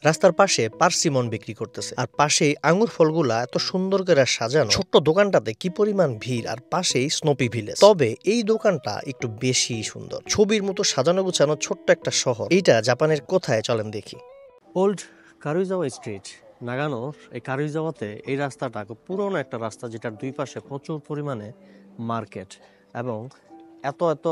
রাস্তার পাশে পার্সিমন বিক্রি করতেছে, আর পাশেই আঙ্গুর ফলগুলা এত সুন্দর করে সাজানো। ছোট্ট দোকানটাতে কি পরিমাণ ভিড়, আর পাশেই স্নোপি ভিলেজ। তবে এই দোকানটা একটু বেশি সুন্দর, ছবির মতো সাজানো গুছানো ছোট্ট একটা শহর। এইটা জাপানের কোথায় চলেন দেখি। ওল্ড কারুইজাওয়া স্ট্রিট, নাগানোর এই কারুইজাওয়াতে এই রাস্তাটা খুব পুরনো একটা রাস্তা, যেটার দুই পাশে প্রচুর পরিমাণে মার্কেট এবং এত এত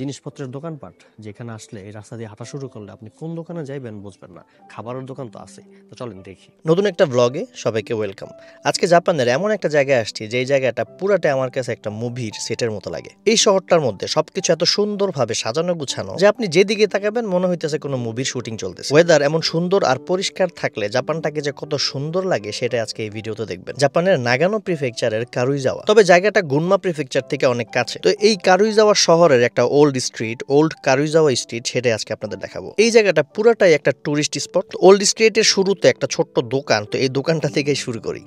জিনিসপত্রের দোকানপাট, যেখানে আসলে এই রাস্তা দিয়ে হাঁটা শুরু করলে আপনি কোন দোকানে যাইবেন বুঝবেন না। খাবারের দোকান তো আছে। তো চলেন দেখি। নতুন একটা ব্লগে সবাইকে ওয়েলকাম। আজকে জাপানের এমন একটা জায়গায় আসছি যে জায়গাটা পুরাটা আমার কাছে একটা মুভির সেটের মতো লাগে। এই শহরটার মধ্যে সবকিছু এত সুন্দরভাবে সাজানো গুছানো যে আপনি যেদিকে তাকাবেন মনে হইতেছে কোনো মুভির শুটিং চলতেছে। ওয়েদার এমন সুন্দর আর পরিষ্কার থাকলে জাপানটাকে যে কত সুন্দর লাগে সেটা আজকে এই ভিডিওতে দেখবেন। জাপানের নাগানো প্রিফেকচারের কারুইজাওয়া, তবে জায়গাটা গুনমা প্রিফেকচার থেকে অনেক কাছে। তো এই কারুইজাওয়া শহরের একটা old street, old Karuizawa street, সেটা আজকে আপনাদের দেখাবো। এই জায়গাটা পুরাটাই একটা টুরিস্ট স্পট। ওল্ড স্ট্রিটের শুরুতে একটা ছোট্ট দোকান, তো এই দোকানটা থেকে শুরু করি।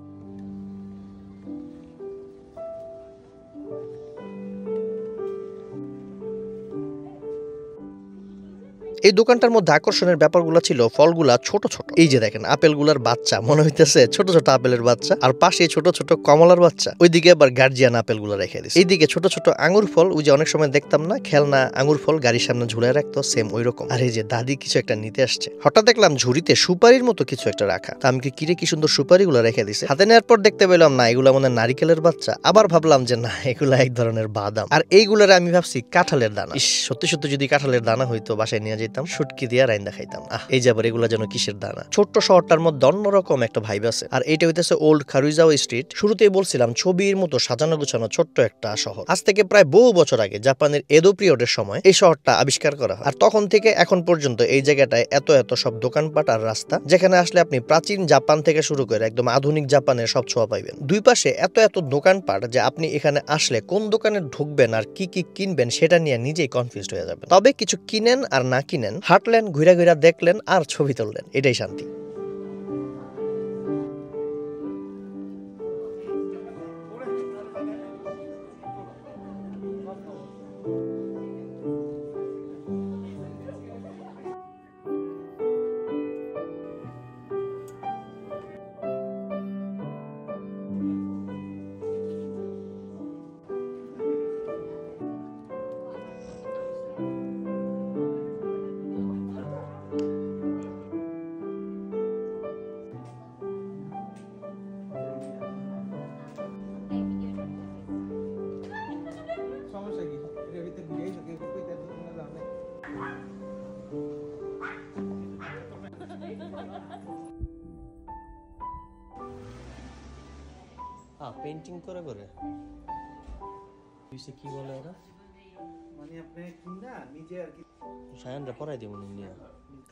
এই দোকানটার মধ্যে আকর্ষণের ব্যাপারগুলো ছিল ফলগুলা ছোট ছোট। এই যে দেখেন আপেলগুলার বাচ্চা, মনে হইতেছে ছোট ছোট আপেলের বাচ্চা, আর পাশে ছোট ছোট কমলার বাচ্চা। ওইদিকে আবার গার্জিয়ান আপেলগুলো রেখে দিচ্ছে। এইদিকে ছোট ছোট আঙ্গুর ফল, ওই যে অনেক সময় দেখতাম না খেলনা আঙ্গুর ফল গাড়ির সামনে ঝুলে রাখতো, সেম ওই রকম। আর এই যে দাদি কিছু একটা নিতে আসছে। হঠাৎ দেখলাম ঝুড়িতে সুপারির মতো কিছু একটা রাখা। তা আমি কিরে কি সুন্দর সুপারিগুলো রেখে দিছে। হাতে নেওয়ার পর দেখতে পেলাম না এগুলা মনে নারিকেলের বাচ্চা। আবার ভাবলাম যে না, এগুলা এক ধরনের বাদাম। আর এইগুলার আমি ভাবছি কাঁঠালের দানা। সত্যি সত্যি যদি কাঁঠালের দানা হইতো বাসায় নিয়ে যেতাম, শুটকি দিয়ে রাইন্দা খাইতাম। এই যাবার এগুলা যেন কিসের দানা। ছোট্ট শহরটার মধ্যে অন্যরকম একটা ভাইব আছে। আর এইটা হইতেছে ওল্ড কারুইজাওয়া স্ট্রিট। শুরুতেই বলছিলাম ছবির মতো সাজানো গুছানো ছোট্ট একটা শহর। আজ থেকে প্রায় বহু বছর আগে জাপানের এদো পিরিয়ডের সময় এই শহরটা আবিষ্কার করা হয়। আর তখন থেকে এখন পর্যন্ত এই জায়গাটায় এত এত সব দোকানপাট আর রাস্তা, যেখানে আসলে আপনি প্রাচীন জাপান থেকে শুরু করে একদম আধুনিক জাপানের সব ছোঁয়া পাইবেন। দুই পাশে এত এত দোকানপাট যে আপনি এখানে আসলে কোন দোকানে ঢুকবেন আর কি কি কিনবেন সেটা নিয়ে নিজেই কনফিউজড হয়ে যাবেন। তবে কিছু কিনেন আর না কিনেন, হাঁটলেন, ঘুরা ঘুরা দেখলেন আর ছবি তুললেন, এটাই শান্তি। পেইন্টিং করে করে কি বলে ওরা, মানে আপনি কিনা নিজে আর কি সায়ানরা পড়াই দিব নিয়ে।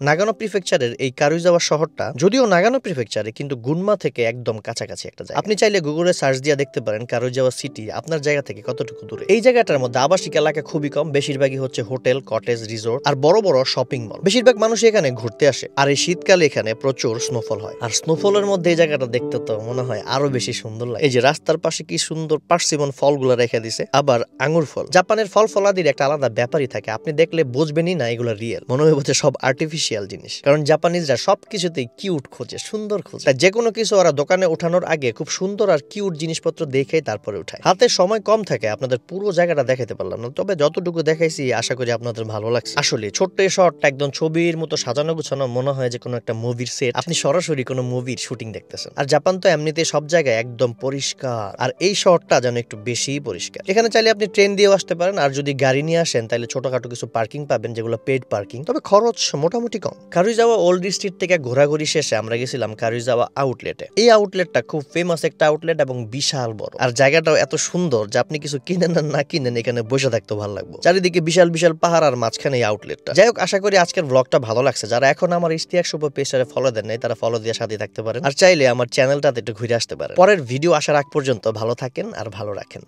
নাগানো প্রিফেকচারের এই কারুইজাওয়া শহরটা যদিও নাগানো প্রিফেকচারে, কিন্তু গুনমা থেকে একদম কাছাকাছি একটা জায়গা। আপনি চাইলে গুগলে সার্চ দিয়ে দেখতে পারেন কারুইজাওয়া সিটি আপনার জায়গা থেকে কতটুকু দূরে। এই জায়গাটার মধ্যে আবাসিক এলাকা খুবই কম, বেশিরভাগই হচ্ছে হোটেল, কটেজ, রিসোর্ট আর বড় বড় শপিং মল। বেশিরভাগ মানুষ এখানে ঘুরতে আসে। আর এই শীতকালে এখানে প্রচুর স্নোফল হয়। আর স্নোফলের মধ্যে এই জায়গাটা দেখতে তো মনে হয় আরো বেশি সুন্দর লাগে। এই যে রাস্তার পাশে কি সুন্দর পার্সিমন ফলগুলো রেখে দিছে, আবার আঙ্গুর ফল। জাপানের ফল ফলাদির একটা আলাদা ব্যাপারই থাকে, আপনি দেখলে বুঝবেনই না এগুলো রিয়েল, মনে হয় সব আর্টিফিশিয়াল জিনিস। কারণ জাপানিজরা সবকিছুতেই কিউট খোঁজে, সুন্দর খোঁজে। যে কোনো কিছু ওরা দোকানে ওঠানোর আগে খুব সুন্দর আর কিউট জিনিসপত্র দেখে তারপরে উঠায়। হাতে সময় কম থাকে, আপনাদের পুরো জায়গাটা দেখাতে পারলাম না, তবে যতটুকু দেখাইছি আশা করি আপনাদের ভালো লাগছে। আসলে ছোট্ট এই শহরটা একদম ছবির মতো সাজানো গুছানো, মনে হয় যে কোনো একটা মুভির সেট, আপনি সরাসরি কোনো মুভির শুটিং দেখতেছেন। আর জাপান তো এমনিতে সব জায়গায় একদম পরিষ্কার, আর এই শহরটা যেন একটু বেশি পরিষ্কার। এখানে চাইলে আপনি ট্রেন দিয়েও আসতে পারেন, আর যদি গাড়ি নিয়ে আসেন তাহলে ছোটখাটো কিছু পার্কিং পাবেন, যেগুলো পেড পার্কিং, তবে খরচ মোটামুটি কম। কারুইজাওয়া ওল্ড স্ট্রিট থেকে ঘোরাঘুরি শেষে আমরা গেছিলাম কারুইজাওয়া আউটলেটে। এই আউটলেটটা খুব ফেমাস একটা আউটলেট এবং বিশাল বড়। আর জায়গাটাও এত সুন্দর যে আপনি কিছু কিনেন আর না কিনেন এখানে বসে থাকতে ভালো লাগবে। চারিদিকে বিশাল বিশাল পাহাড় আর মাঝখানে এই আউটলেটটা। যাই হোক, আশা করি আজকের ব্লগটা ভালো লাগছে। যারা এখন আমার ইশতিয়াক শুভ পেজটারে ফলো দেন নাই তারা ফলো দিয়ে সাথে থাকতে পারেন, আর চাইলে আমার চ্যানেলটাতে একটু ঘুরে আসতে পারেন। পরের ভিডিও আসার আগ পর্যন্ত ভালো থাকেন আর ভালো রাখেন।